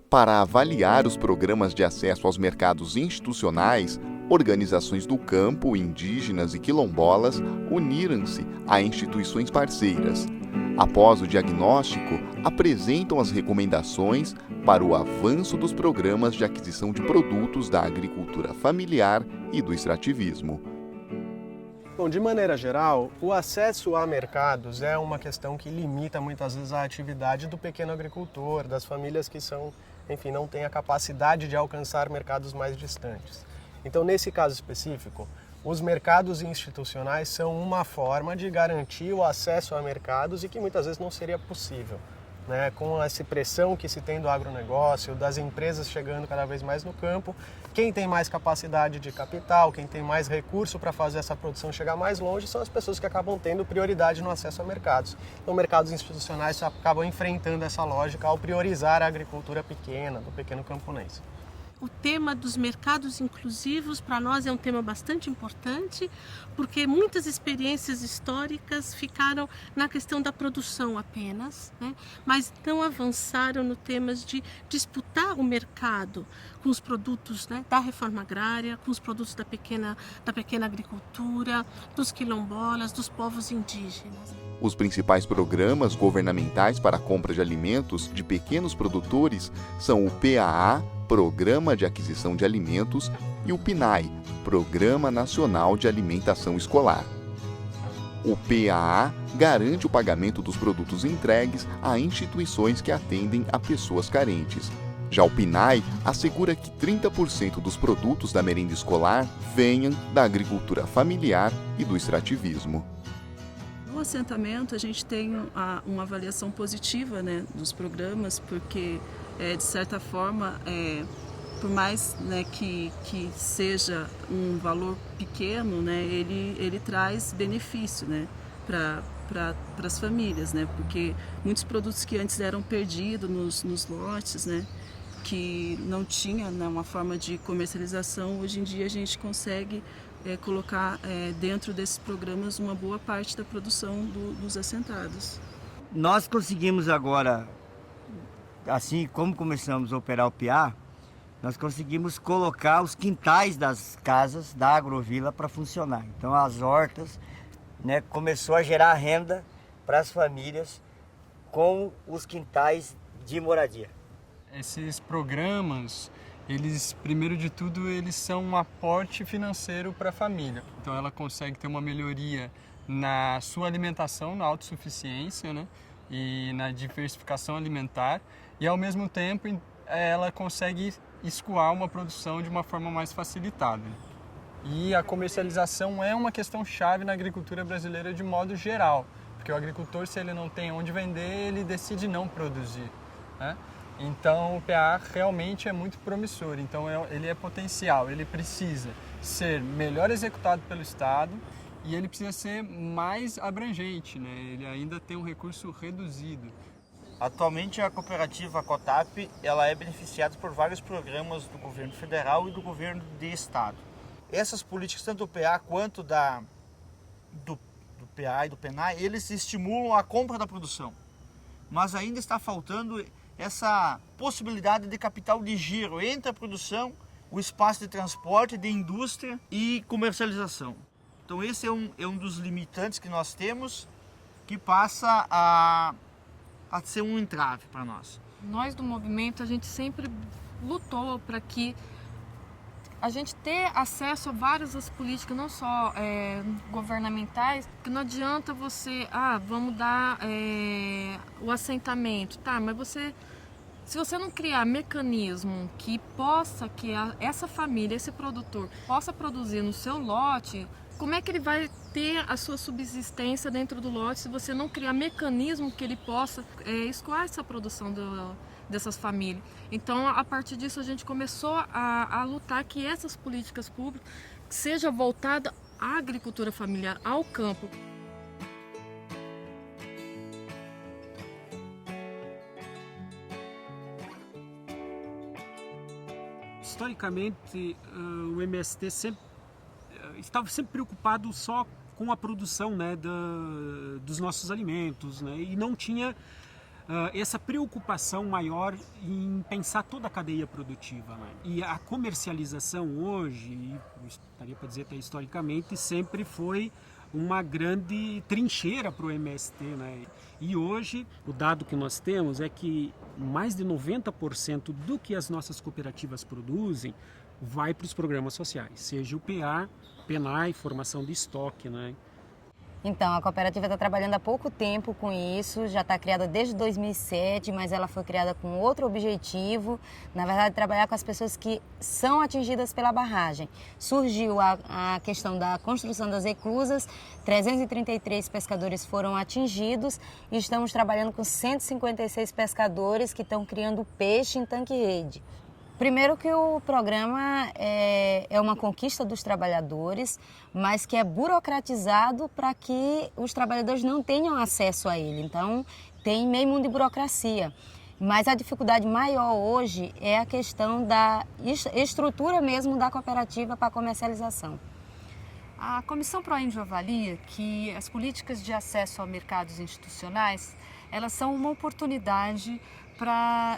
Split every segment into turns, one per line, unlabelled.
Para avaliar os programas de acesso aos mercados institucionais, organizações do campo, indígenas e quilombolas uniram-se a instituições parceiras. Após o diagnóstico, apresentam as recomendações para o avanço dos programas de aquisição de produtos da agricultura familiar e do extrativismo.
Bom, de maneira geral, o acesso a mercados é uma questão que limita muitas vezes a atividade do pequeno agricultor, das famílias que não têm a capacidade de alcançar mercados mais distantes. Então, nesse caso específico, os mercados institucionais são uma forma de garantir o acesso a mercados e que muitas vezes não seria possível, né? Com essa pressão que se tem do agronegócio, das empresas chegando cada vez mais no campo, quem tem mais capacidade de capital, quem tem mais recurso para fazer essa produção chegar mais longe são as pessoas que acabam tendo prioridade no acesso a mercados. Então, mercados institucionais acabam enfrentando essa lógica ao priorizar a agricultura pequena, do pequeno camponês.
O tema dos mercados inclusivos para nós é um tema bastante importante, porque muitas experiências históricas ficaram na questão da produção apenas, né? Mas não avançaram no temas de disputar o mercado com os produtos, né, da reforma agrária, com os produtos da pequena agricultura, dos quilombolas, dos povos indígenas.
Os principais programas governamentais para a compra de alimentos de pequenos produtores são o PAA, Programa de Aquisição de Alimentos, e o PNAE, Programa Nacional de Alimentação Escolar. O PAA garante o pagamento dos produtos entregues a instituições que atendem a pessoas carentes. Já o PNAE assegura que 30% dos produtos da merenda escolar venham da agricultura familiar e do extrativismo.
No assentamento, a gente tem uma avaliação positiva, né, dos programas, porque, de certa forma, por mais, né, que seja um valor pequeno, né, ele traz benefício, né, para as famílias, né, porque muitos produtos que antes eram perdidos nos lotes, né, que não tinha, né, uma forma de comercialização, hoje em dia a gente consegue colocar dentro desses programas uma boa parte da produção dos assentados.
Nós conseguimos agora, assim como começamos a operar o PA, nós conseguimos colocar os quintais das casas da Agrovila para funcionar. Então as hortas, né, começou a gerar renda para as famílias com os quintais de moradia.
Esses programas, eles, primeiro de tudo, eles são um aporte financeiro para a família. Então ela consegue ter uma melhoria na sua alimentação, na autossuficiência, né? E na diversificação alimentar. E ao mesmo tempo ela consegue escoar uma produção de uma forma mais facilitada. E a comercialização é uma questão chave na agricultura brasileira de modo geral. Porque o agricultor, se ele não tem onde vender, ele decide não produzir, né? Então o PA realmente é muito promissor, então ele é potencial, ele precisa ser melhor executado pelo Estado e ele precisa ser mais abrangente, né? Ele ainda tem um recurso reduzido.
Atualmente a cooperativa Cotap ela é beneficiada por vários programas do governo federal e do governo de estado. Essas políticas, tanto do PA quanto do PA e do PENAI, eles estimulam a compra da produção, mas ainda está faltando essa possibilidade de capital de giro entre a produção, o espaço de transporte, de indústria e comercialização. Então esse é um dos limitantes que nós temos, que passa a ser um entrave para nós.
Nós do movimento, a gente sempre lutou para que a gente ter acesso a várias das políticas, não só governamentais, que não adianta você, vamos dar o assentamento, tá, mas se você não criar mecanismo que essa família, esse produtor, possa produzir no seu lote, como é que ele vai ter a sua subsistência dentro do lote se você não criar mecanismo que ele possa escoar essa produção dessas famílias? Então, a partir disso, a gente começou a lutar que essas políticas públicas sejam voltadas à agricultura familiar, ao campo.
Historicamente, o MST estava sempre preocupado só com a produção, né, dos nossos alimentos, né, e não tinha essa preocupação maior em pensar toda a cadeia produtiva, né? E a comercialização hoje, e estaria para dizer até historicamente, sempre foi uma grande trincheira para o MST, né? E hoje o dado que nós temos é que mais de 90% do que as nossas cooperativas produzem vai para os programas sociais, seja o PA, PNAE, formação de estoque, né?
Então, a cooperativa está trabalhando há pouco tempo com isso, já está criada desde 2007, mas ela foi criada com outro objetivo, na verdade, trabalhar com as pessoas que são atingidas pela barragem. Surgiu a questão da construção das reclusas, 333 pescadores foram atingidos e estamos trabalhando com 156 pescadores que estão criando peixe em tanque-rede. Primeiro que o programa é uma conquista dos trabalhadores, mas que é burocratizado para que os trabalhadores não tenham acesso a ele. Então, tem meio mundo de burocracia. Mas a dificuldade maior hoje é a questão da estrutura mesmo da cooperativa para a comercialização.
A Comissão Proíndio avalia que as políticas de acesso a mercados institucionais, elas são uma oportunidade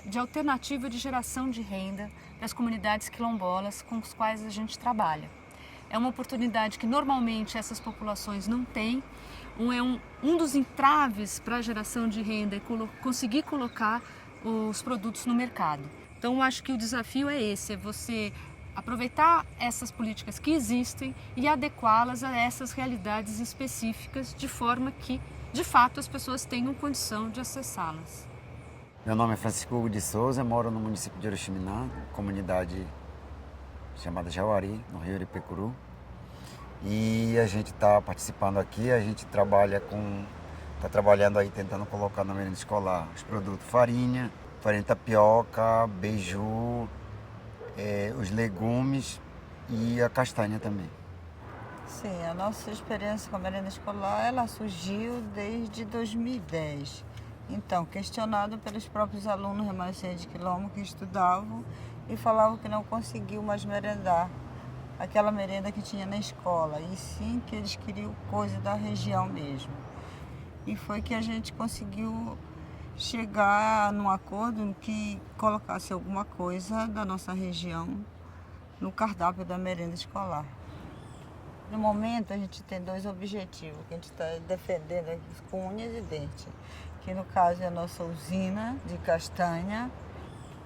de alternativa de geração de renda das comunidades quilombolas com as quais a gente trabalha. É uma oportunidade que normalmente essas populações não têm. Um dos entraves para a geração de renda é conseguir colocar os produtos no mercado. Então, eu acho que o desafio é esse, é você aproveitar essas políticas que existem e adequá-las a essas realidades específicas de forma que, de fato, as pessoas tenham condição de acessá-las.
Meu nome é Francisco Hugo de Souza, moro no município de Oriximiná, comunidade chamada Jauari, no Rio Iripecuru. E a gente está participando aqui, a gente está trabalhando aí tentando colocar na merenda escolar os produtos farinha de tapioca, beiju, os legumes e a castanha também.
Sim, a nossa experiência com a merenda escolar, ela surgiu desde 2010. Então, questionado pelos próprios alunos remanescentes de quilombo que estudavam e falavam que não conseguiam mais merendar aquela merenda que tinha na escola, e sim que eles queriam coisa da região mesmo. E foi que a gente conseguiu chegar num acordo que colocasse alguma coisa da nossa região no cardápio da merenda escolar. No momento, a gente tem dois objetivos que a gente está defendendo aqui com unhas e dentes, que no caso é a nossa usina de castanha.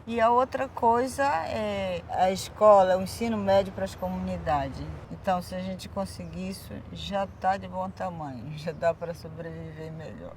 E a outra coisa é a escola, o ensino médio para as comunidades. Então, se a gente conseguir isso, já está de bom tamanho, já dá para sobreviver melhor.